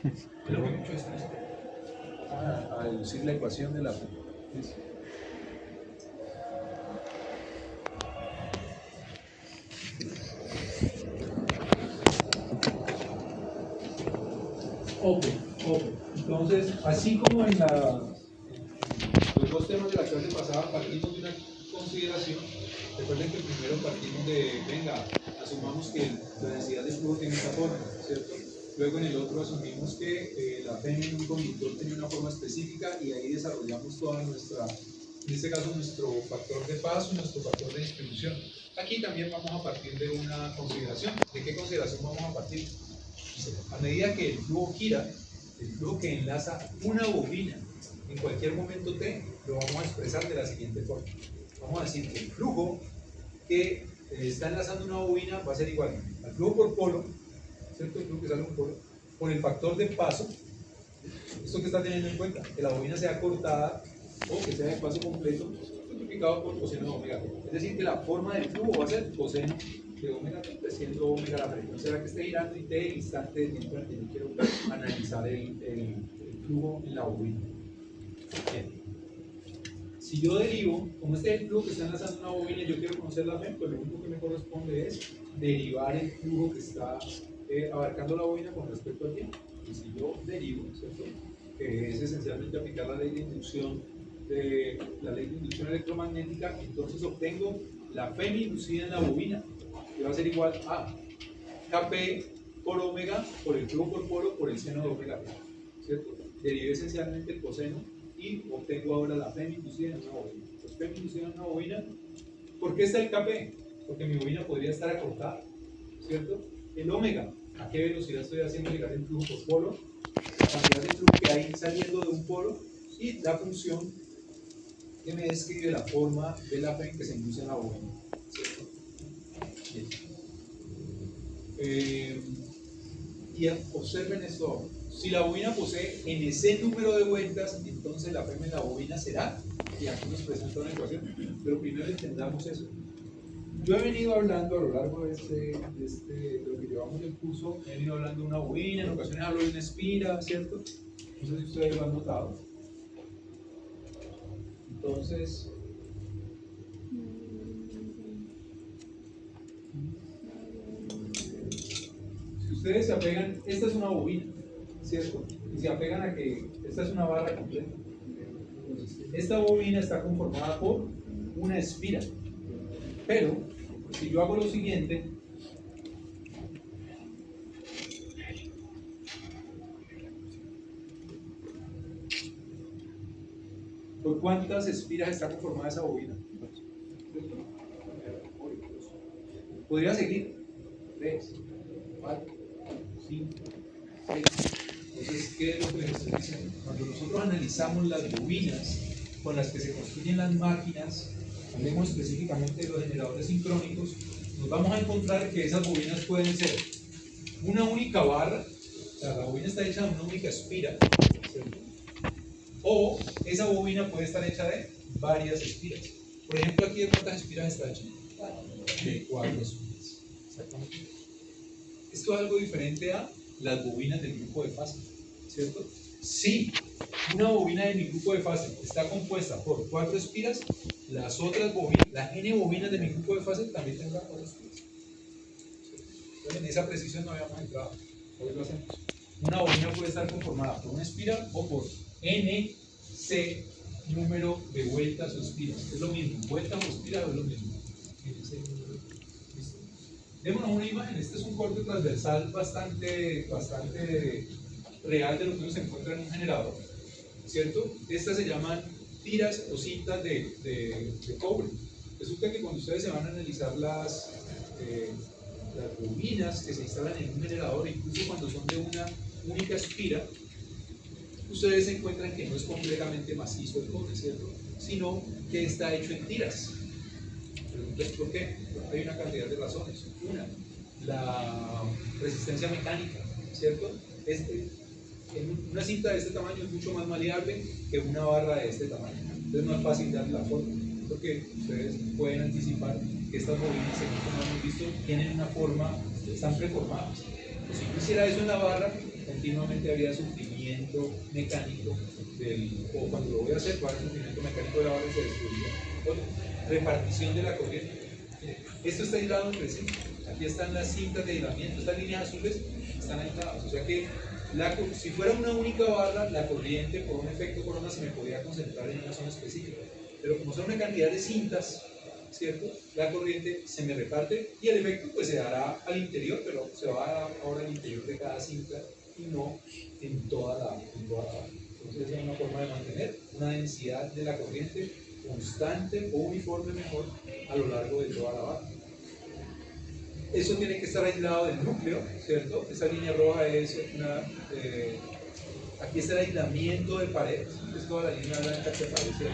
es lo que mucho es a deducir la ecuación de la P. Ok. Entonces, así como en los 2 temas de la clase pasada partimos de una consideración, recuerden que primero partimos de, venga, asumamos que la densidad de flujo tiene esta forma, ¿cierto? Luego en el otro asumimos que la P en un conductor tenía una forma específica y ahí desarrollamos toda nuestra, en este caso nuestro factor de paso y nuestro factor de distribución. Aquí también vamos a partir de una consideración. ¿De qué consideración vamos a partir? A medida que el flujo gira, el flujo que enlaza una bobina en cualquier momento t, lo vamos a expresar de la siguiente forma. Vamos a decir que el flujo que está enlazando una bobina va a ser igual al flujo por polo, ¿cierto? El flujo que sale un polo, por el factor de paso. Esto que está teniendo en cuenta, que la bobina sea cortada o que sea de paso completo, multiplicado por coseno de omega. Es decir, que la forma del flujo va a ser coseno de omega t, siendo omega la frecuencia a la que esté girando y t el instante de tiempo en el que yo quiero analizar el flujo en la bobina. Bien. Si yo derivo, como este es el flujo que está enlazando una bobina y yo quiero conocer la P, pues lo único que me corresponde es derivar el flujo que está abarcando la bobina con respecto al tiempo. Y si yo derivo, ¿cierto? Que es esencialmente aplicar la ley de inducción electromagnética, entonces obtengo la P inducida en la bobina, que va a ser igual a Kp por omega por el flujo por polo por el seno de omega, ¿cierto? Derivé esencialmente el coseno y obtengo ahora la P inducida en una bobina. Pues P inducida en una bobina, ¿por qué está el Kp? Porque mi bobina podría estar acortada, ¿cierto? El omega, ¿a qué velocidad estoy haciendo llegar el flujo por polo? La cantidad de flujo que hay saliendo de un polo y la función que me describe la forma de la P que se induce en la bobina, ¿cierto? Y observen esto ahora. Si la bobina posee ese número de vueltas, entonces la P en la bobina será, y aquí nos presenta una ecuación, pero primero entendamos eso. Yo he venido hablando a lo largo de lo que llevamos del curso, he venido hablando de una bobina, en ocasiones hablo de una espira, ¿cierto? No sé si ustedes lo han notado. Entonces, si ustedes se apegan, esta es una bobina, ¿cierto? Y se apegan a que esta es una barra completa. Entonces, esta bobina está conformada por una espira. Pero, si yo hago lo siguiente, ¿por cuántas espiras está conformada esa bobina? Podría seguir. 3, 4, 5, 6. Entonces, ¿qué es lo que les estoy diciendo? Cuando nosotros analizamos las bobinas con las que se construyen las máquinas, hablemos específicamente de los generadores sincrónicos, nos vamos a encontrar que esas bobinas pueden ser una única barra, o sea, la bobina está hecha de una única espira, ¿cierto? O esa bobina puede estar hecha de varias espiras. Por ejemplo, aquí de cuántas espiras está hecha? De 4 espiras. Exactamente. Esto es algo diferente a las bobinas del grupo de fase, ¿cierto? Si una bobina de mi grupo de fase está compuesta por 4 espiras, las otras bobinas, las n bobinas de mi grupo de fase también tendrán 4 espiras. Entonces, en esa precisión no habíamos entrado. Hoy lo hacemos. Una bobina puede estar conformada por una espira o por NC número de vueltas o espiras. Es lo mismo, vueltas o espiras es lo mismo. Démonos una imagen. Este es un corte transversal bastante real de lo que uno se encuentra en un generador, ¿cierto? Estas se llaman tiras o cintas de cobre. Resulta que cuando ustedes se van a analizar las bobinas que se instalan en un generador, incluso cuando son de una única espira, ustedes encuentran que no es completamente macizo el cobre, ¿cierto? Sino que está hecho en tiras. Preguntas por qué. Hay una cantidad de razones. Una, la resistencia mecánica, ¿cierto? Una cinta de este tamaño es mucho más maleable que una barra de este tamaño. Entonces es más fácil darle la forma, porque ustedes pueden anticipar que estas bobinas, según como hemos visto, tienen una forma, están preformadas. Pues si yo hiciera eso en la barra, continuamente habría sufrimiento mecánico o cuando lo voy a hacer, va a haber sufrimiento mecánico de la barra y se destruiría. Repartición de la corriente. Esto está aislado entre sí. Aquí están las cintas de aislamiento, estas líneas azules están aisladas. O sea que si fuera una única barra, la corriente por un efecto corona se me podría concentrar en una zona específica. Pero como son una cantidad de cintas, ¿cierto? La corriente se me reparte y el efecto pues se dará al interior, pero se va a dar ahora al interior de cada cinta y no en toda la barra. Entonces es una forma de mantener una densidad de la corriente constante o uniforme mejor a lo largo de toda la barra. Eso tiene que estar aislado del núcleo, ¿cierto? Esa línea roja es aquí está el aislamiento de pared, es toda la línea blanca que aparece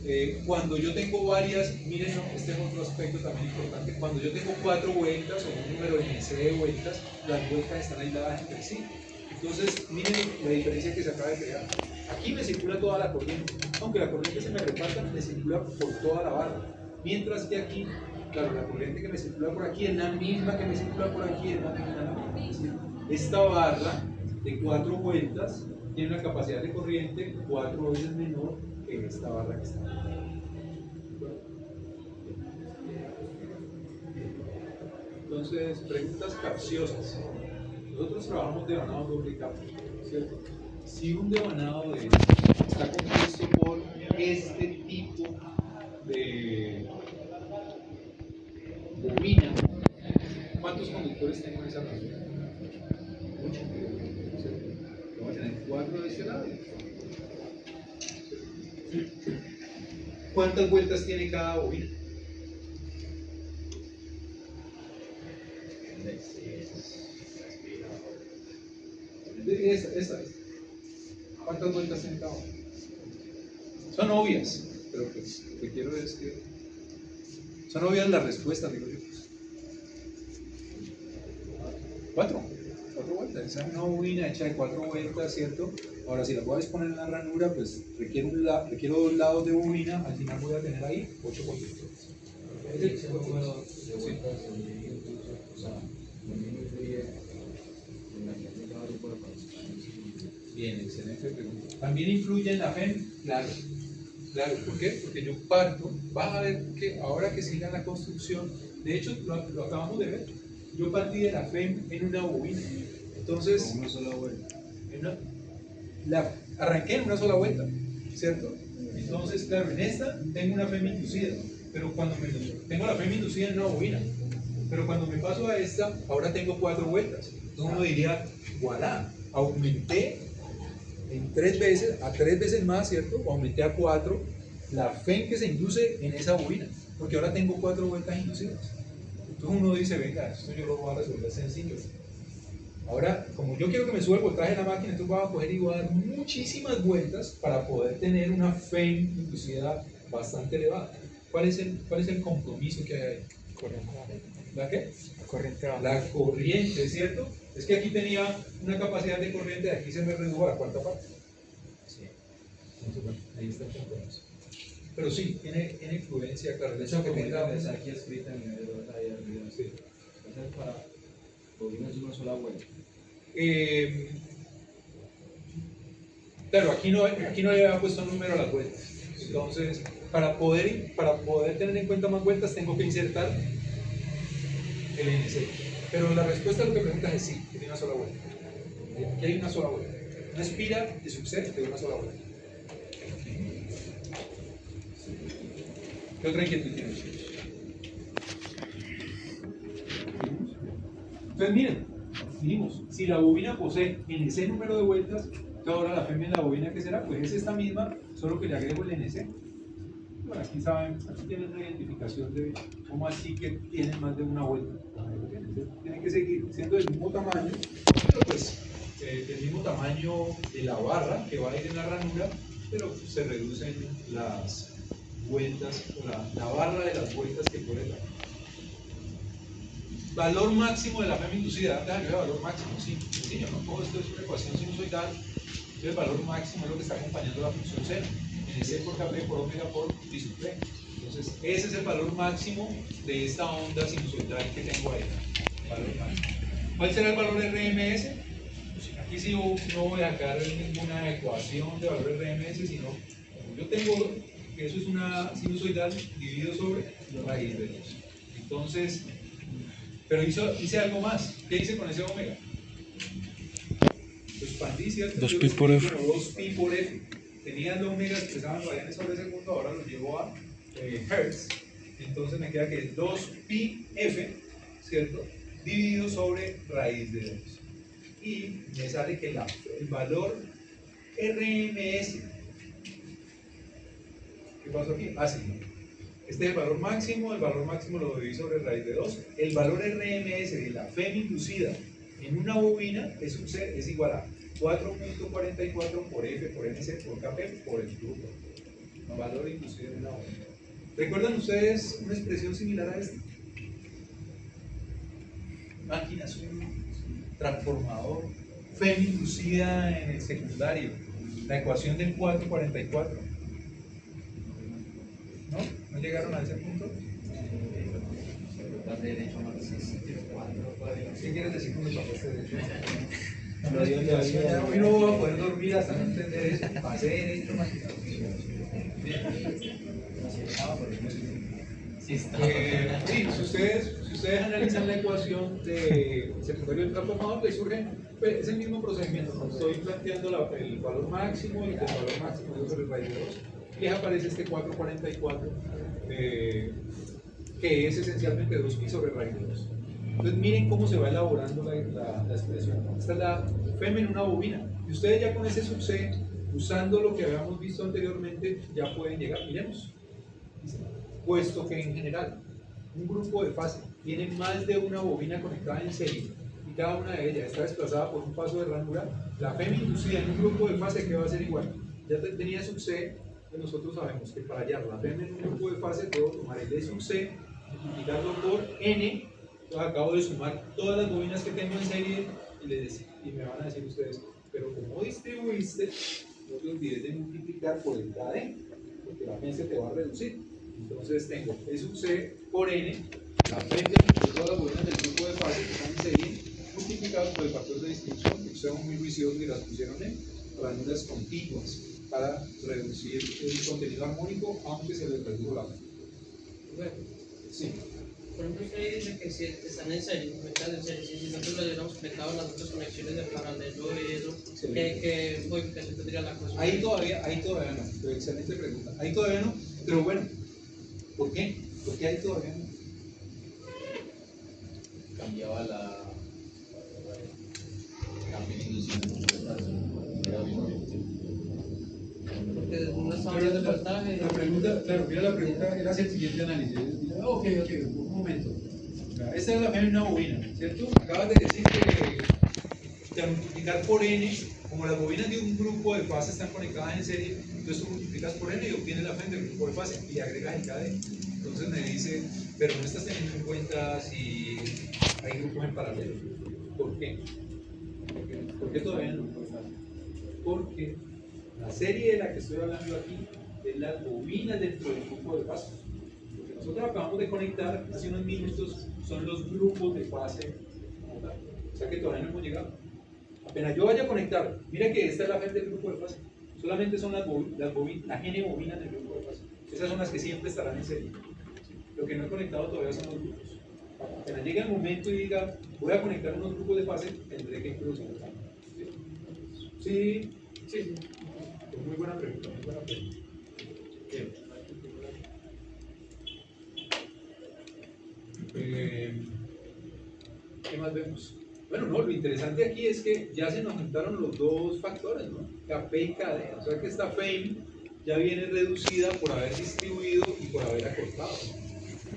ahí. Cuando yo tengo varias, miren, este es otro aspecto también importante, cuando yo tengo 4 vueltas o un número NC de vueltas, las vueltas están aisladas entre sí. Entonces, miren la diferencia que se acaba de crear. Aquí me circula toda la corriente, aunque la corriente se me reparta, me circula por toda la barra. Mientras que aquí, claro, la corriente que me circula por aquí es la misma que me circula por aquí, es la misma. Es decir, esta barra de 4 vueltas tiene una capacidad de corriente 4 veces menor que esta barra que está aquí. Entonces, preguntas capciosas. Nosotros trabajamos devanado doble capa, ¿cierto? Si un devanado está compuesto por este tipo de bobina, ¿cuántos conductores tengo en esa bobina? 8. Vamos a tener 4 de este lado. ¿Cuántas vueltas tiene cada bobina? Esta. ¿Cuántas vueltas tiene cada una? Son obvias, pero pues lo que quiero es que son obvias las respuestas, digo yo. 4 vueltas, esa es una bobina hecha de 4 vueltas, ¿cierto? Ahora, si la voy a disponer en la ranura, pues requiero 2 lados de bobina, al final voy a tener ahí 8 conductores. Ese número de vueltas incluso, o sea, también influye en la que cada grupo de participantes. Bien, excelente pregunta. ¿También influye en la FEM? Claro. Claro, ¿por qué? Porque yo parto, vas a ver que ahora que siga la construcción, de hecho lo acabamos de ver, yo partí de la FEM en una bobina. Entonces, Con una sola vuelta. arranqué en una sola vuelta, ¿cierto? Entonces, claro, en esta tengo una FEM inducida, pero cuando tengo la FEM inducida en una bobina, pero cuando me paso a esta, ahora tengo 4 vueltas. Entonces uno diría, voilà, aumenté en 3 veces, a 3 veces más, ¿cierto? O aumenté a 4 la FEM que se induce en esa bobina, porque ahora tengo 4 vueltas inducidas. Entonces uno dice, venga, esto yo lo voy a resolver sencillo. Ahora, como yo quiero que me suba el voltaje de la máquina, entonces voy a coger y voy a dar muchísimas vueltas para poder tener una FEM inducida bastante elevada. ¿Cuál es el compromiso que hay ahí? ¿La qué? Corriente baja. La corriente, ¿cierto? Es que aquí tenía una capacidad de corriente, de aquí se me redujo a la cuarta parte. Sí. Entonces, bueno, ahí está el compromiso. Pero sí, tiene influencia, claro. El hecho que tenga está aquí escrita en el medio de ahí arriba. Sí. Entonces, para bobinas de una sola vuelta. Claro, aquí no le había puesto número a las vueltas. Entonces, para poder tener en cuenta más vueltas, tengo que insertar el NC. Pero la respuesta a lo que preguntas es sí, que tiene una sola vuelta. Aquí hay una sola vuelta. Una espira de success de una sola vuelta. ¿Qué otra inquietud tienes? Entonces, miren, dijimos, si la bobina posee NC número de vueltas, ahora la FEM en la bobina, ¿qué será? Pues es esta misma, solo que le agrego el NC. Bueno, aquí saben, aquí tienen una identificación de cómo así que tienen más de una vuelta. Tienen que seguir siendo del mismo tamaño, pero pues del mismo tamaño de la barra que va a ir en la ranura, pero se reducen las vueltas, o la barra de las vueltas que puede dar. Valor máximo de la FEM inducida, valor máximo, sí, sencillo, ¿no? Todo esto es una ecuación sinusoidal, entonces el valor máximo es lo que está acompañando la función seno, NC por kb por omega por pi sub t. Entonces, ese es el valor máximo de esta onda sinusoidal que tengo ahí. Valor máximo. ¿Cuál será el valor RMS? Aquí sí no voy a sacar ninguna ecuación de valor RMS, sino como yo tengo que eso es una sinusoidal dividido sobre raíz de 2. Entonces, pero hice algo más. ¿Qué hice con ese omega? Lo expandí, ¿cierto? 2pi por F. 2pi por F. Tenía el omega expresado en radianes sobre segundo, ahora lo llevo a hertz. Entonces me queda que es 2pi F, ¿cierto? Dividido sobre raíz de 2. Y me sale que el valor RMS. ¿Qué pasó aquí? Ah, sí. Este es el valor máximo lo dividí sobre raíz de 2. El valor RMS de la FEM inducida en una bobina es igual a 4.44 por F por NC por Kp por el grupo. Valor inducido en una bobina. ¿Recuerdan ustedes una expresión similar a esta? Máquinas, un transformador, FEM inducida en el secundario. La ecuación del 444. ¿No? ¿No llegaron a ese punto? ¿Qué quieres decir con el papel de derecho? Hoy no voy a poder dormir hasta no entender eso. Pasé derecho más. Sí, si ustedes analizan la ecuación de secundario del transformador, les surge pues, es el mismo procedimiento. Cuando estoy planteando el valor máximo y el valor máximo de sobre raíz de 2, les aparece este 444, que es esencialmente 2pi sobre raíz de 2. Entonces miren cómo se va elaborando la expresión. Esta es la FEM en una bobina. Y ustedes ya con ese subC, usando lo que habíamos visto anteriormente, ya pueden llegar. Miremos. Puesto que en general un grupo de fase tiene más de una bobina conectada en serie y cada una de ellas está desplazada por un paso de ranura, la FEM inducida en un grupo de fase que va a ser igual. Ya tenía subC, nosotros sabemos que para hallar la FEM en un grupo de fase debo tomar el E sub C, multiplicarlo por N. Entonces acabo de sumar todas las bobinas que tengo en serie y me van a decir ustedes, pero como distribuiste, no te olvides de multiplicar por el KD, porque la FEM se te va a reducir. Entonces tengo SUC por N, la frente de todas las bobinas del grupo de fase que están en serie, multiplicados por el factor de distribución, que son muy viciosos y las pusieron en ranuras contiguas para reducir el contenido armónico, aunque se les redujo la frente. Bueno, Sí. por ejemplo, usted dice que si están en serie, conectadas en serie, si nosotros lo hubiéramos conectado las otras conexiones de paralelo y eso, ¿qué modificación tendría la cosa? Ahí todavía no. Pero excelente pregunta. Ahí todavía no, pero bueno, ¿por qué? ¿Por qué ahí todavía no? Cambiaba la definición era diferente. Porque no estaba viendo el voltaje. La pregunta, claro, mira, la pregunta era hacer el siguiente análisis. Ok, un momento. Esta es la fe de una bobina, ¿cierto? Acabas de decir que al multiplicar por n, como las bobinas de un grupo de fase están conectadas en serie, entonces tú multiplicas por n y obtienes la fe del grupo de fase y agregas el KD. Entonces me dice, pero no estás teniendo en cuenta si hay grupos en paralelo. ¿Por qué? ¿Por qué todavía no? Porque la serie de la que estoy hablando aquí es las bobinas dentro del grupo de fase. Lo que nosotros acabamos de conectar hace unos minutos son los grupos de fase. O sea que todavía no hemos llegado. Apenas yo vaya a conectar, mira que esta es la frente del grupo de fase. Solamente son las N bobinas del grupo de fase. Esas son las que siempre estarán en serie. Lo que no he conectado todavía son los grupos. Apenas llegue el momento y diga, voy a conectar unos grupos de fase, tendré que introducir. Sí. Muy buena pregunta, muy buena pregunta. Bien. ¿Qué más vemos? Bueno, no, lo interesante aquí es que ya se nos juntaron los dos factores, ¿no? KP y KD. O sea que esta FEM ya viene reducida por haber distribuido y por haber acortado.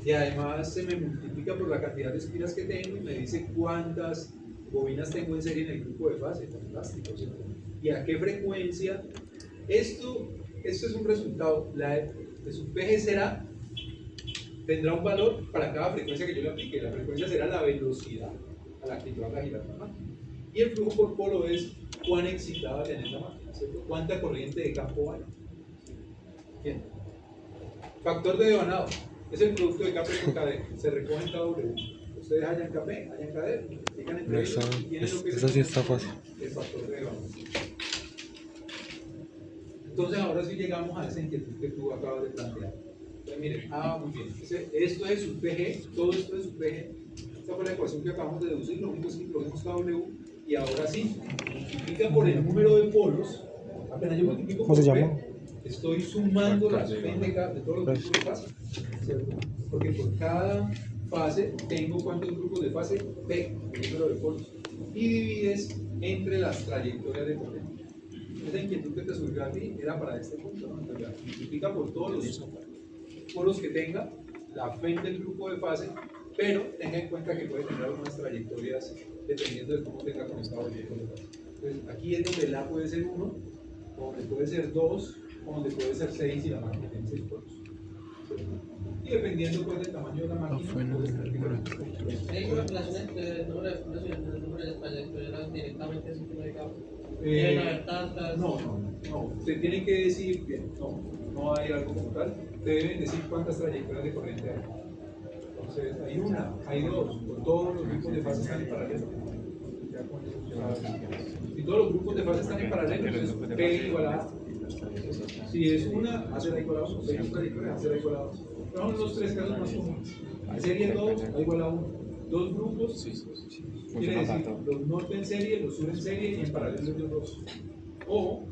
Y además se me multiplica por la cantidad de espiras que tengo y me dice cuántas bobinas tengo en serie en el grupo de fase. Fantástico, ¿cierto? Y a qué frecuencia. Esto es un resultado. De su PG tendrá un valor para cada frecuencia que yo le aplique. La frecuencia será la velocidad a la que yo haga girar la máquina. Y el flujo por polo es cuán excitada tener la máquina, ¿cierto? Cuánta corriente de campo hay. Bien. Factor de devanado es el producto de KP con KD. Se recoge en KW. Ustedes hallan KP, hallan KD, multiplican entre ellos y tienen lo que Esa sí está fácil. el factor de devanado. Entonces ahora sí llegamos a esa inquietud que tú acabas de plantear. Entonces miren, muy bien. Esto es su PG, todo esto es su PG. Esta fue la ecuación que acabamos de deducir, lo único es que incluimos KW y ahora sí, multiplica por el número de polos. Apenas yo multiplico por P, estoy sumando las P de todos los grupos de fase, ¿cierto? Porque por cada fase tengo cuántos grupos de fase P, el número de polos, y divides entre las trayectorias de corriente. Esa inquietud que te surgió a ti era para este punto, ¿no? Entonces, multiplica por todos los polos que tenga la FEM del grupo de fase, pero tenga en cuenta que puede tener algunas trayectorias dependiendo de cómo tenga conectado el grupo de fase. Entonces, aquí es donde la puede ser 1, donde puede ser 2, o donde puede ser 6 y la máquina tiene 6 polos. Y dependiendo pues, del tamaño de la máquina, puede tener diferentes configuraciones. ¿Hay una relación entre el número de fundaciones y el número de trayectorias directamente sincronizados? No, se tienen que decir, bien, no hay algo como tal, te deben decir cuántas trayectorias de corriente hay. Entonces, hay una, hay dos, todos los grupos de fase están en paralelo. Si todos los grupos de fase están en paralelo, entonces P igual a A. Si es una, A será igual a 1, si hay dos trayectorias, A será igual a 2. Son los tres casos más comunes. En serie 2, A igual a 1. Dos grupos, quiere decir los norte en serie, los sur en serie y en paralelo los dos. O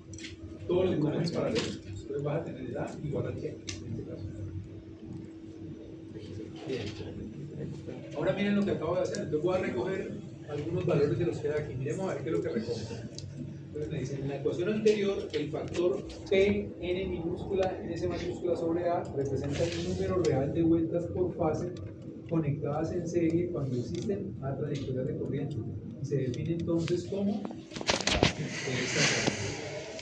todos los grupos en paralelo. Entonces vas a tener el A igual a check en este caso. Bien. Ahora miren lo que acabo de hacer. Entonces voy a recoger algunos valores de los que hay aquí. Miremos a ver qué es lo que recojo. Entonces me dicen, en la ecuación anterior, el factor P, N minúscula, NS mayúscula sobre A representa el número real de vueltas por fase conectadas en serie cuando existen a trayectorias de corriente. Y se define entonces como esta ecuación.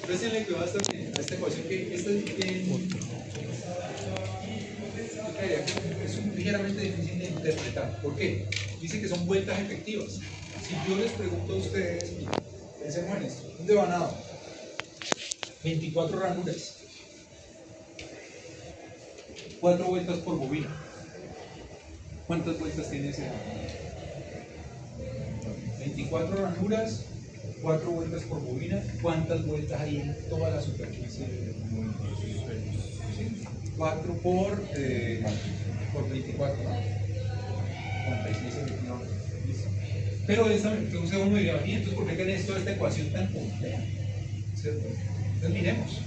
Prestenle cuidado a esta ecuación que esta es bien, es ligeramente difícil de interpretar. ¿Por qué? Dice que son vueltas efectivas. Si yo les pregunto a ustedes, pensemos en esto, un devanado, 24 ranuras. 4 vueltas por bobina. ¿Cuántas vueltas tiene ese? 24 ranuras, 4 vueltas por bobina. ¿Cuántas vueltas hay en toda la superficie? 4 por 24, ¿no? 46 centímetros. Pero entonces uno diría, ¿y entonces por qué tenés toda esta ecuación tan compleja? ¿Cierto? Entonces miremos.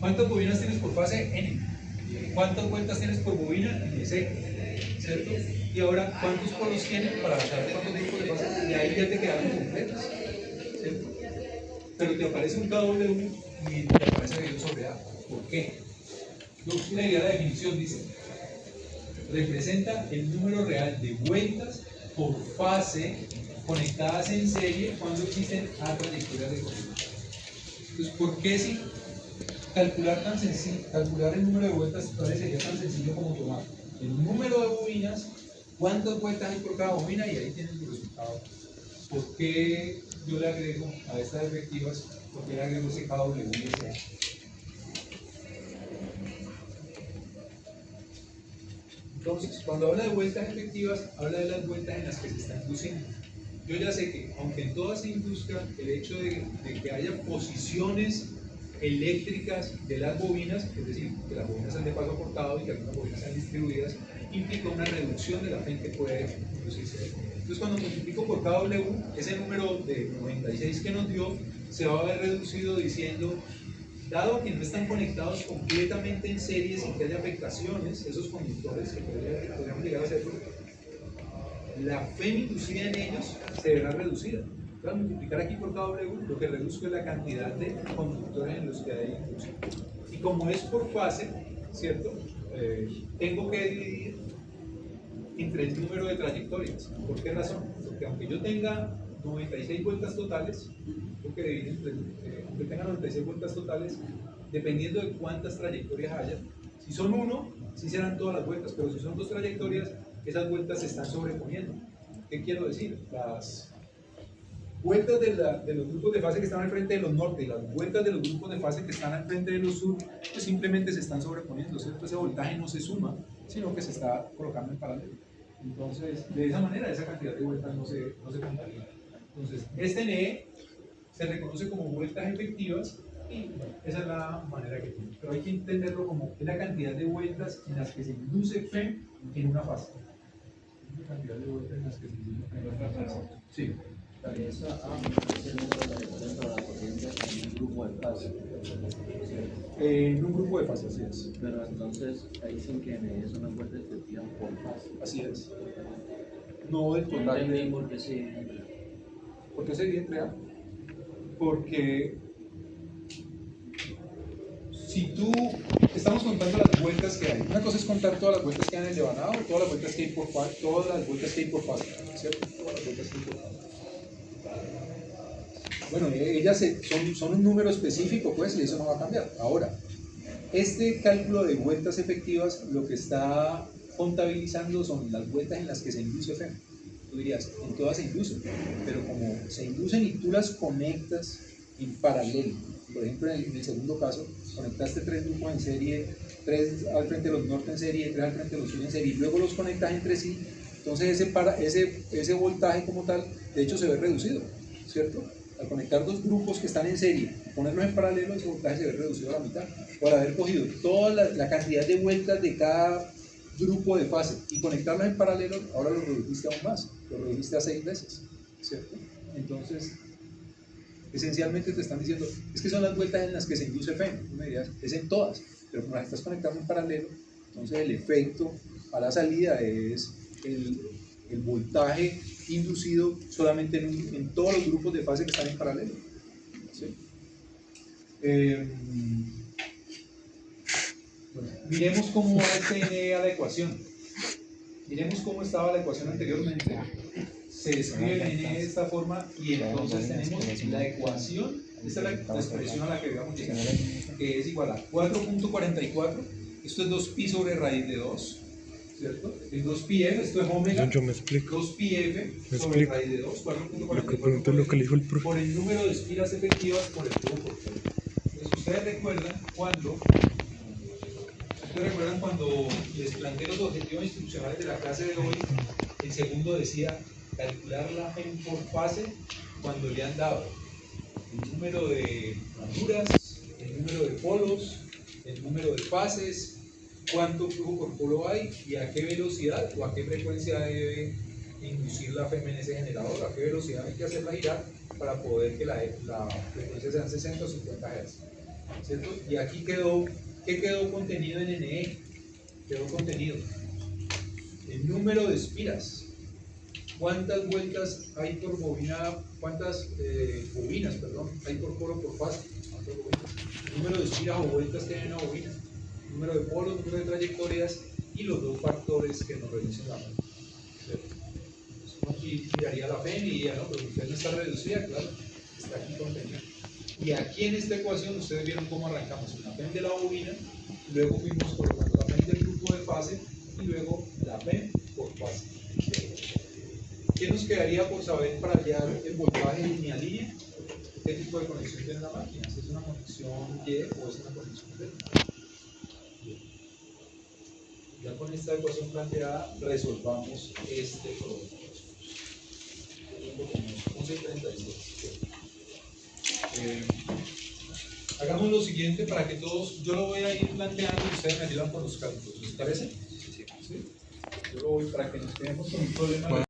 ¿Cuántas bobinas tienes por fase? N. ¿Cuántas vueltas tienes por bobina? S. ¿Cierto? Y ahora, ¿cuántos polos tienes para saber cuántos tipos de fase? Y ahí ya te quedaron completas. ¿Cierto? Pero te aparece un KW y te aparece V sobre A. ¿Por qué? La idea de la definición dice: representa el número real de vueltas por fase conectadas en serie cuando existen A trayectorias de corriente. Entonces, ¿por qué si calcular el número de vueltas totales sería tan sencillo como tomar el número de bobinas, cuántas vueltas hay por cada bobina y ahí tienes tu resultado? ¿Por qué yo le agrego a estas efectivas? ¿Por qué le agrego ese KW y ese A? Entonces, cuando habla de vueltas efectivas, habla de las vueltas en las que se está induciendo. Yo ya sé que, aunque en toda se induzca, el hecho de que haya posiciones eléctricas de las bobinas, es decir, que las bobinas sean de paso cortado y que algunas bobinas sean distribuidas, implica una reducción de la fe que puede inducirse. Entonces, cuando multiplico por KW, ese número de 96 que nos dio se va a ver reducido diciendo: dado que no están conectados completamente en serie sin que haya afectaciones, esos conductores que podríamos llegar a ser, la fe inducida en ellos se verá reducida. Entonces, al multiplicar aquí por KW, lo que reduzco es la cantidad de conductores en los que hay inducción. Y como es por fase, ¿cierto? Tengo que dividir entre el número de trayectorias. ¿Por qué razón? Porque aunque yo tenga 96 vueltas totales, tengo que dividir aunque tenga 96 vueltas totales, dependiendo de cuántas trayectorias haya. Si son 1, sí serán todas las vueltas, pero si son 2 trayectorias, esas vueltas se están sobreponiendo. ¿Qué quiero decir? Las vueltas de los grupos de fase que están al frente de los norte y las vueltas de los grupos de fase que están al frente de los sur, pues simplemente se están sobreponiendo, ¿cierto? Ese voltaje no se suma, sino que se está colocando en paralelo. Entonces, de esa manera, esa cantidad de vueltas no se contamina. Entonces, este NE se reconoce como vueltas efectivas y bueno, esa es la manera que tiene. Pero hay que entenderlo como la cantidad de vueltas en las que se induce FEM en una fase. La cantidad de vueltas en las que se induce FEM en una fase. Sí. Esa A es el número de trayectorias para la corriente en un grupo de fase. En un grupo de fase, así es. Pero entonces ahí dicen que es una vuelta efectiva por fase. Así es. No del No total. entendí por qué sí. ¿Por qué sería entre A? Porque si tú estamos contando las vueltas que hay, una cosa es contar todas las vueltas que hay en el devanado, todas las vueltas que hay por fase, todas las vueltas que hay por fase, ¿cierto? Todas las vueltas que hay por fase. Bueno, ellas son un número específico, pues, y eso no va a cambiar. Ahora, este cálculo de vueltas efectivas lo que está contabilizando son las vueltas en las que se induce FEM. Tú dirías, en todas se inducen, pero como se inducen y tú las conectas en paralelo, por ejemplo, en el segundo caso, conectaste 3 grupos en serie, 3 al frente de los norte en serie, 3 al frente de los sur en serie, y luego los conectas entre sí, entonces ese voltaje como tal, de hecho se ve reducido, ¿cierto? Al conectar 2 grupos que están en serie y ponerlos en paralelo, ese voltaje se ve reducido a la mitad. Por haber cogido toda la cantidad de vueltas de cada grupo de fase y conectarlos en paralelo, ahora lo redujiste aún más, lo redujiste a 6 veces, ¿cierto? Entonces, esencialmente te están diciendo, es que son las vueltas en las que se induce FEM. Tú me dirías, es en todas, pero como las estás conectando en paralelo, entonces el efecto a la salida es el voltaje inducido solamente en todos los grupos de fase que están en paralelo. ¿Sí? Bueno, miremos cómo va este NE a la ecuación. Miremos cómo estaba la ecuación anteriormente. Se escribe el NE de esta forma y entonces tenemos la ecuación, esta es la expresión a la que habíamos llegado, que es igual a 4.44, esto es 2pi sobre raíz de 2, ¿cierto? El 2πf, esto es omega, Yo me explico. 2πf sobre raíz de 2, Lo que pregunto es lo que le dijo el profe. por el número de espiras efectivas por el tubo por fuera. Entonces ustedes recuerdan cuando ¿Ustedes recuerdan cuando les planteé los objetivos instruccionales de la clase de hoy? El segundo decía calcular la FEM por fase cuando le han dado el número de ranuras, el número de polos, el número de fases, cuánto flujo por polo hay y a qué velocidad o a qué frecuencia debe inducir la FEM en ese generador, a qué velocidad hay que hacerla girar para poder que la frecuencia sean 60 o 50 Hz. ¿Cierto? Y aquí ¿qué quedó contenido en NE? Quedó contenido el número de espiras, cuántas vueltas hay por bobina, cuántas bobinas, perdón, hay por polo por fase, el número de espiras o vueltas tiene una bobina, el número de polos, número de trayectorias y los dos factores que nos reducen la FEM. Aquí miraría la FEM y diría, no, pero usted no está reducida, claro, está aquí contenida. Y aquí en esta ecuación ustedes vieron cómo arrancamos con la FEM de la bobina, luego fuimos colocando la FEM del grupo de fase y luego la FEM por fase. ¿Qué nos quedaría por saber para hallar el voltaje línea a línea? ¿Qué tipo de conexión tiene la máquina? ¿Si es una conexión Y o es una conexión delta? Ya con esta ecuación planteada resolvamos este problema. 11:36. Hagamos lo siguiente para que todos, yo lo voy a ir planteando y ustedes me ayudan con los cálculos, ¿les parece? ¿Sí? Yo lo voy para que nos quedemos con un problema.